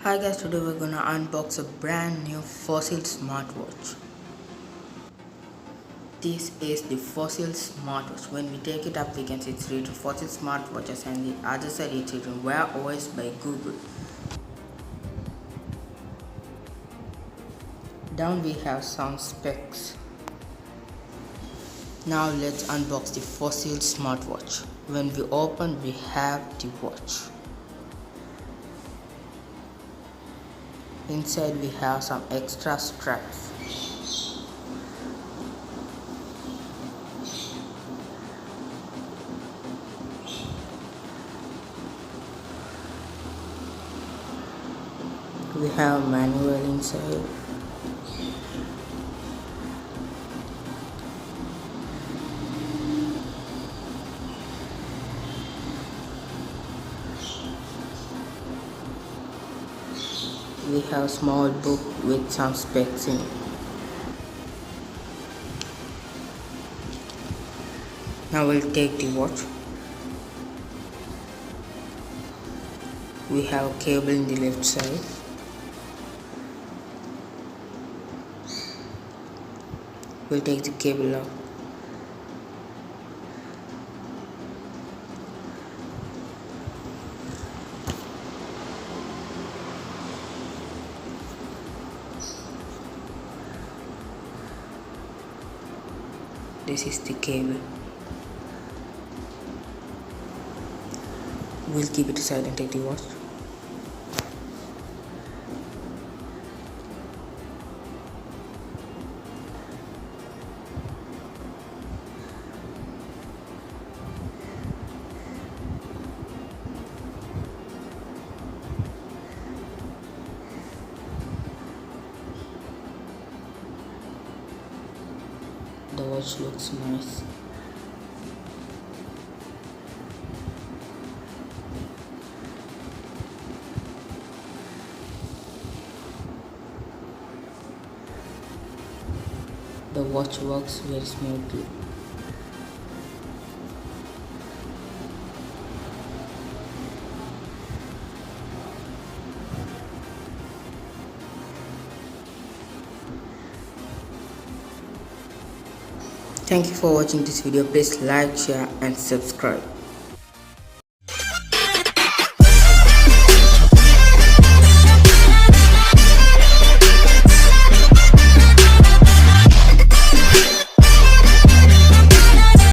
Hi guys, today we're gonna unbox a brand new Fossil smartwatch. This is the Fossil smartwatch. When we take it up, we can see it's rated Fossil smartwatches, and the other side it's written Wear OS by Google. Down we have some specs. Now let's unbox the Fossil smartwatch. When we open, we have the watch. Inside we have some extra straps. We have manual inside. We have small book with some specs in it. Now we'll take the watch. We have a cable in the left side. We'll take the cable out. This is the cable. We'll keep it aside and take the watch. The watch looks nice. The watch works very smoothly. Thank you for watching this video. Please like, share and subscribe.